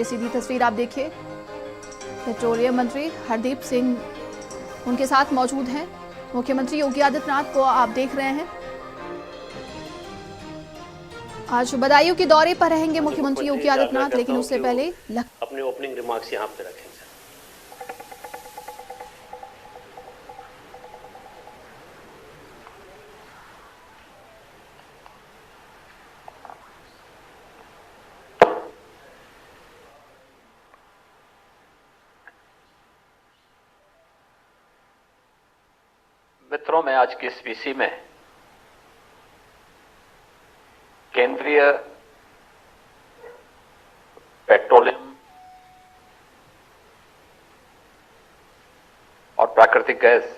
ये सीधी तस्वीर आप देखिए, पेट्रोलियम मंत्री हरदीप सिंह उनके साथ मौजूद हैं। मुख्यमंत्री योगी आदित्यनाथ को आप देख रहे हैं। आज बदायूं के दौरे पर रहेंगे मुख्यमंत्री योगी आदित्यनाथ, लेकिन उससे पहले अपने ओपनिंग रिमार्क्स यहाँ पे रखें। मित्रों, मैं आज की इस वीसी में केंद्रीय पेट्रोलियम और प्राकृतिक गैस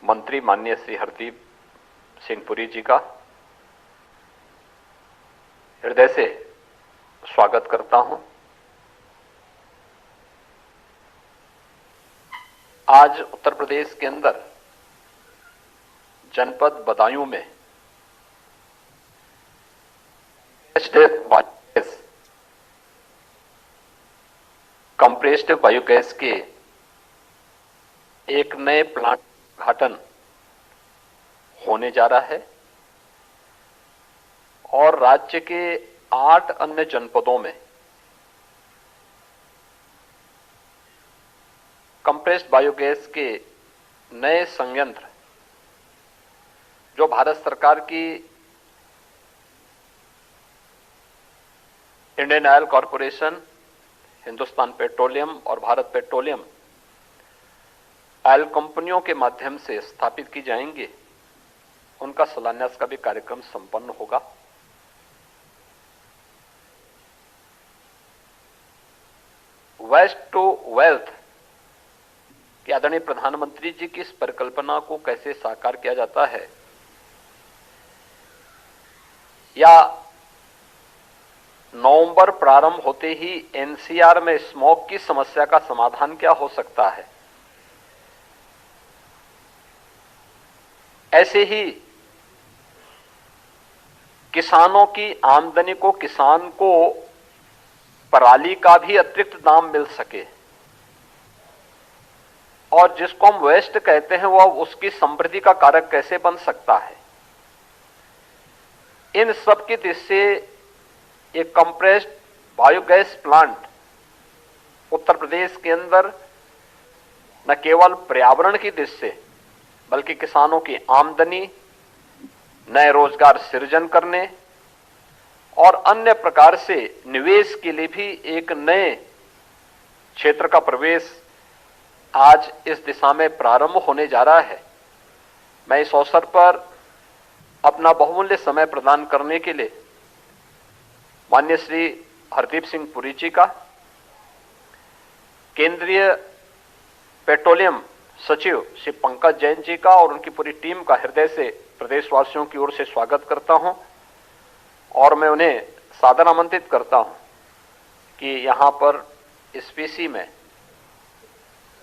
मंत्री माननीय श्री हरदीप सिंह पुरी जी का हृदय से स्वागत करता हूं। आज उत्तर प्रदेश के अंदर जनपद बदायूं में कंप्रेस्ड बायोगैस के एक नए प्लांट उद्घाटन होने जा रहा है और राज्य के 8 अन्य जनपदों में कंप्रेस्ड बायोगैस के नए संयंत्र जो भारत सरकार की Indian oil corporation, Hindustan petroleum और भारत पेट्रोलियम ऑयल कंपनियों के माध्यम से स्थापित की जाएंगे, उनका शिलान्यास का भी कार्यक्रम संपन्न होगा। वेस्ट टू वेल्थ कि आदरणीय प्रधानमंत्री जी की इस परिकल्पना को कैसे साकार किया जाता है, या नवंबर प्रारंभ होते ही एनसीआर में स्मॉग की समस्या का समाधान क्या हो सकता है, ऐसे ही किसानों की आमदनी को, किसान को पराली का भी अतिरिक्त दाम मिल सके और जिसको हम वेस्ट कहते हैं वह उसकी समृद्धि का कारक कैसे बन सकता है, इन सब की दृष्टि से एक compressed biogas plant Uttar Pradesh के अंदर न केवल पर्यावरण की दृष्टि से बल्कि किसानों की आमदनी, नए रोजगार सृजन करने और अन्य प्रकार से निवेश के लिए भी एक नए क्षेत्र का प्रवेश आज इस दिशा में प्रारंभ होने जा रहा है। मैं इस अवसर पर अपना बहुमूल्य समय प्रदान करने के लिए माननीय श्री हरदीप सिंह पुरी जी का, केंद्रीय पेट्रोलियम सचिव श्री पंकज जैन जी का और उनकी पूरी टीम का हृदय से प्रदेशवासियों की ओर से स्वागत करता हूं और मैं उन्हें सादर आमंत्रित करता हूं कि यहां पर इस वीसी में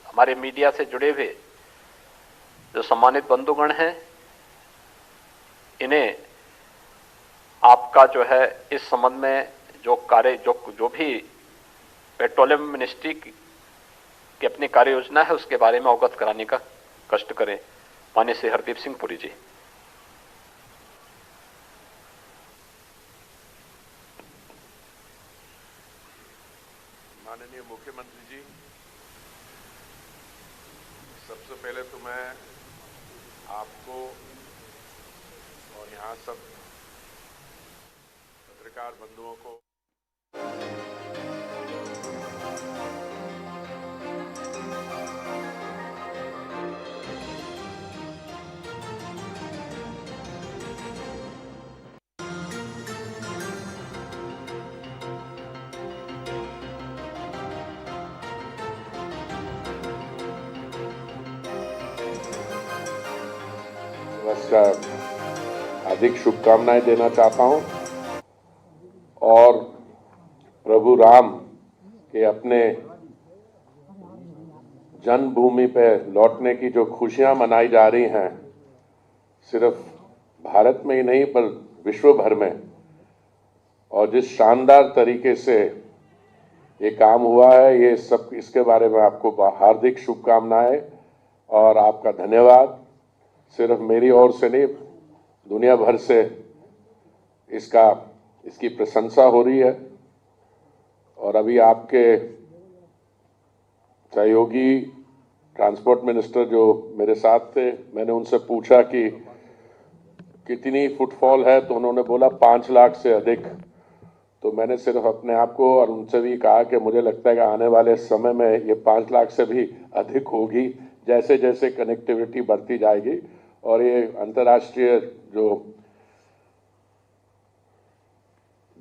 हमारे मीडिया से जुड़े हुए जो सम्मानित बंधुगण हैं, इन्हें आपका जो है इस संबंध में जो कार्य जो भी पेट्रोलियम मिनिस्ट्री की अपनी कार्य योजना है उसके बारे में अवगत कराने का कष्ट करें। माननीय श्री हरदीप सिंह पुरी जी। माननीय मुख्यमंत्री जी, सबसे पहले तो मैं आपको और यहाँ सब पत्रकार बंधुओं को हार्दिक शुभकामनाएं देना चाहता हूं और प्रभु राम के अपने जन्मभूमि पे लौटने की जो खुशियां मनाई जा रही हैं, सिर्फ भारत में ही नहीं पर विश्व भर में, और जिस शानदार तरीके से ये काम हुआ है, ये सब इसके बारे में आपको हार्दिक शुभकामनाएं और आपका धन्यवाद। सिर्फ मेरी ओर से नहीं, दुनिया भर से इसकी प्रशंसा हो रही है। और अभी आपके सहयोगी ट्रांसपोर्ट मिनिस्टर जो मेरे साथ थे, मैंने उनसे पूछा कि कितनी फुटफॉल है, तो उन्होंने बोला 5 लाख से अधिक। तो मैंने सिर्फ अपने आप को और उनसे भी कहा कि मुझे लगता है कि आने वाले समय में ये 5 लाख से भी अधिक होगी, जैसे जैसे कनेक्टिविटी बढ़ती जाएगी। और ये अंतर्राष्ट्रीय जो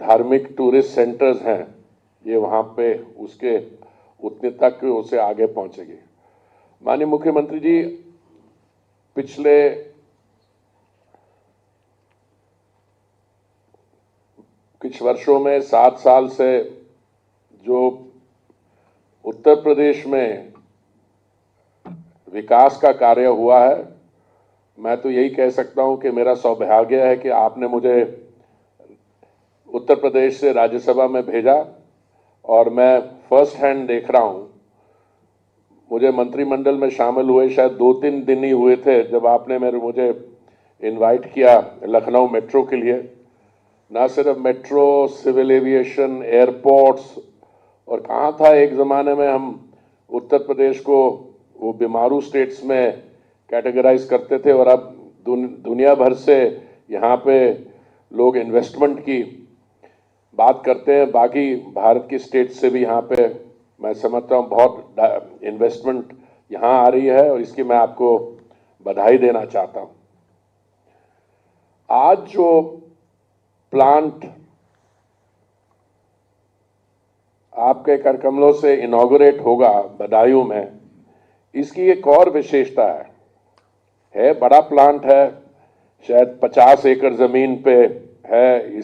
धार्मिक टूरिस्ट सेंटर्स हैं, ये वहाँ पे उसके उतने तक उसे आगे पहुँचेगी। माननीय मुख्यमंत्री जी, पिछले कुछ वर्षों में 7 साल से जो उत्तर प्रदेश में विकास का कार्य हुआ है, मैं तो यही कह सकता हूं कि मेरा सौभाग्य है कि आपने मुझे उत्तर प्रदेश से राज्यसभा में भेजा और मैं फर्स्ट हैंड देख रहा हूं। मुझे मंत्रिमंडल में शामिल हुए शायद 2-3 दिन ही हुए थे जब आपने मुझे इनवाइट किया लखनऊ मेट्रो के लिए। ना सिर्फ मेट्रो, सिविल एविएशन, एयरपोर्ट्स, और कहाँ था एक ज़माने में हम उत्तर प्रदेश को वो बीमारू स्टेट्स में कैटेगराइज करते थे, और अब दुनिया भर से यहाँ पे लोग इन्वेस्टमेंट की बात करते हैं। बाकी भारत की स्टेट से भी यहाँ पे मैं समझता हूँ बहुत इन्वेस्टमेंट यहाँ आ रही है, और इसकी मैं आपको बधाई देना चाहता हूँ। आज जो प्लांट आपके करकमलों से इनॉग्रेट होगा बदायूं में, इसकी एक और विशेषता है बड़ा प्लांट है, शायद 50 एकड़ जमीन पे है।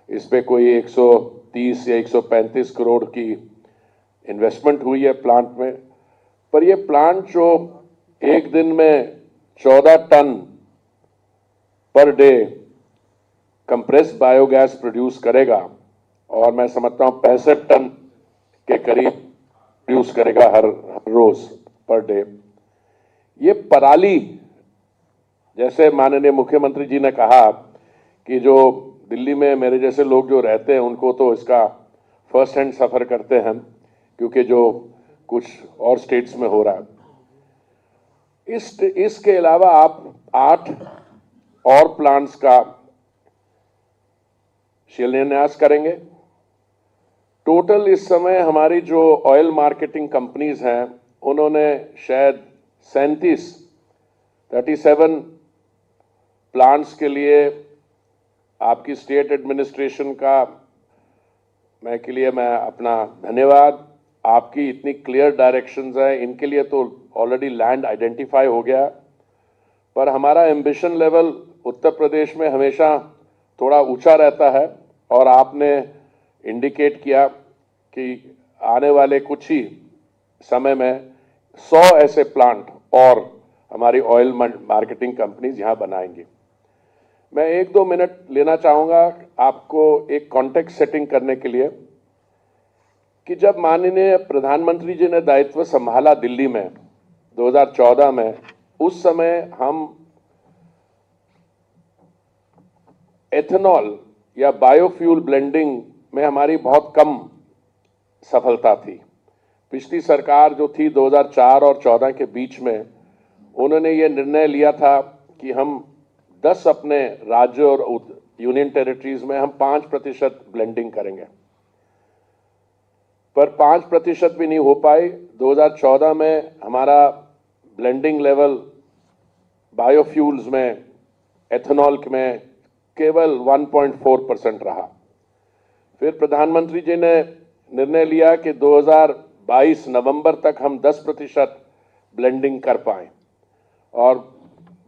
इस पे कोई 130 या 135 करोड़ की इन्वेस्टमेंट हुई है प्लांट में। पर ये प्लांट जो एक दिन में 14 ton per day compressed biogas produce करेगा, और मैं समझता हूँ 65 टन के करीब प्रोड्यूस करेगा हर रोज पर डे। ये पराली, जैसे माननीय मुख्यमंत्री जी ने कहा कि जो दिल्ली में मेरे जैसे लोग जो रहते हैं उनको तो इसका फर्स्ट हैंड सफर करते हैं, क्योंकि जो कुछ और स्टेट्स में हो रहा है। इसके अलावा आप 8 और प्लांट्स का शिलान्यास करेंगे। टोटल इस समय हमारी जो ऑयल मार्केटिंग कंपनीज हैं, उन्होंने शायद 37 प्लांट्स के लिए आपकी स्टेट एडमिनिस्ट्रेशन का मैं अपना धन्यवाद। आपकी इतनी क्लियर डायरेक्शंस हैं, इनके लिए तो ऑलरेडी लैंड आइडेंटिफाई हो गया। पर हमारा एम्बिशन लेवल उत्तर प्रदेश में हमेशा थोड़ा ऊंचा रहता है, और आपने इंडिकेट किया कि आने वाले कुछ ही समय में 100 ऐसे प्लांट और हमारी ऑयल मार्केटिंग कंपनीज यहाँ बनाएंगी। मैं 1-2 मिनट लेना चाहूँगा आपको एक कॉन्टेक्स्ट सेटिंग करने के लिए कि जब माननीय प्रधानमंत्री जी ने दायित्व संभाला दिल्ली में 2014 में, उस समय हम एथेनॉल या बायोफ्यूल ब्लेंडिंग में हमारी बहुत कम सफलता थी। पिछली सरकार जो थी 2004 और 14 के बीच में, उन्होंने ये निर्णय लिया था कि हम 10 अपने राज्यों और यूनियन टेरिटरीज में हम 5% ब्लेंडिंग करेंगे, पर 5% भी नहीं हो पाई। 2014 में हमारा ब्लेंडिंग लेवल बायोफ्यूल्स में, एथेनॉल में केवल 1.4% रहा। फिर प्रधानमंत्री जी ने निर्णय लिया कि 2022 नवंबर तक हम 10% ब्लेंडिंग कर पाएं, और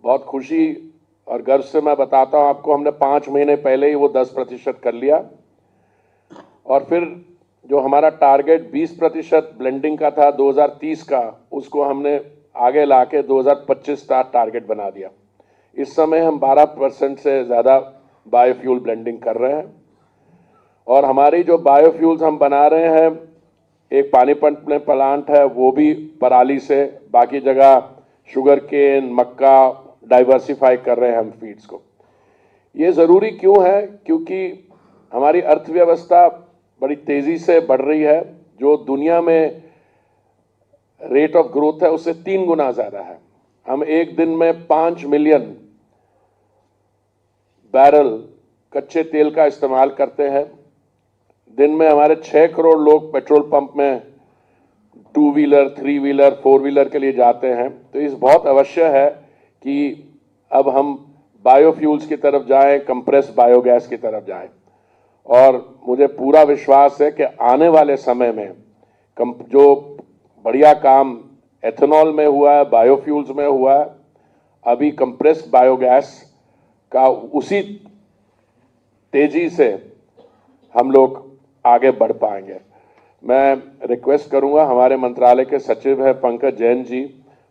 बहुत खुशी और गर्व से मैं बताता हूं आपको, हमने 5 महीने पहले ही वो 10% कर लिया। और फिर जो हमारा टारगेट 20% ब्लेंडिंग का था 2030 का, उसको हमने आगे लाके 2025 का टारगेट बना दिया। इस समय हम 12% से ज़्यादा बायोफ्यूल ब्लेंडिंग कर रहे हैं। और हमारी जो बायोफ्यूल्स हम बना रहे हैं, एक पानीपत में प्लांट है, वो भी पराली से, बाकी जगह शुगर केन, मक्का डाइवर्सिफाई कर रहे हैं हम फीड्स को। ये ज़रूरी क्यों है? क्योंकि हमारी अर्थव्यवस्था बड़ी तेज़ी से बढ़ रही है, जो दुनिया में रेट ऑफ ग्रोथ है उससे 3 गुना ज़्यादा है। हम एक दिन में 5 मिलियन बैरल कच्चे तेल का इस्तेमाल करते हैं। दिन में हमारे 6 करोड़ लोग पेट्रोल पंप में 2 व्हीलर, 3 व्हीलर, 4 व्हीलर के लिए जाते हैं। तो इस बहुत अवश्य है कि अब हम बायोफ्यूल्स की तरफ जाएं, कंप्रेस बायोगैस की तरफ जाएं। और मुझे पूरा विश्वास है कि आने वाले समय में जो बढ़िया काम एथेनॉल में हुआ है, बायोफ्यूल्स में हुआ है, अभी कंप्रेस्ड बायोगैस का उसी तेजी से हम लोग आगे बढ़ पाएंगे। मैं रिक्वेस्ट करूंगा, हमारे मंत्रालय के सचिव है पंकज जैन जी,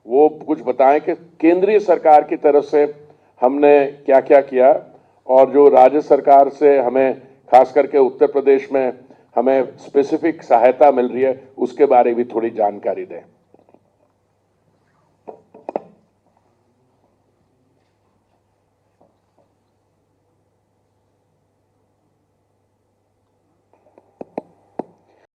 वो कुछ बताएं कि केंद्रीय सरकार की तरफ से हमने क्या क्या किया और जो राज्य सरकार से हमें खास करके उत्तर प्रदेश में हमें स्पेसिफिक सहायता मिल रही है, उसके बारे में भी थोड़ी जानकारी दें।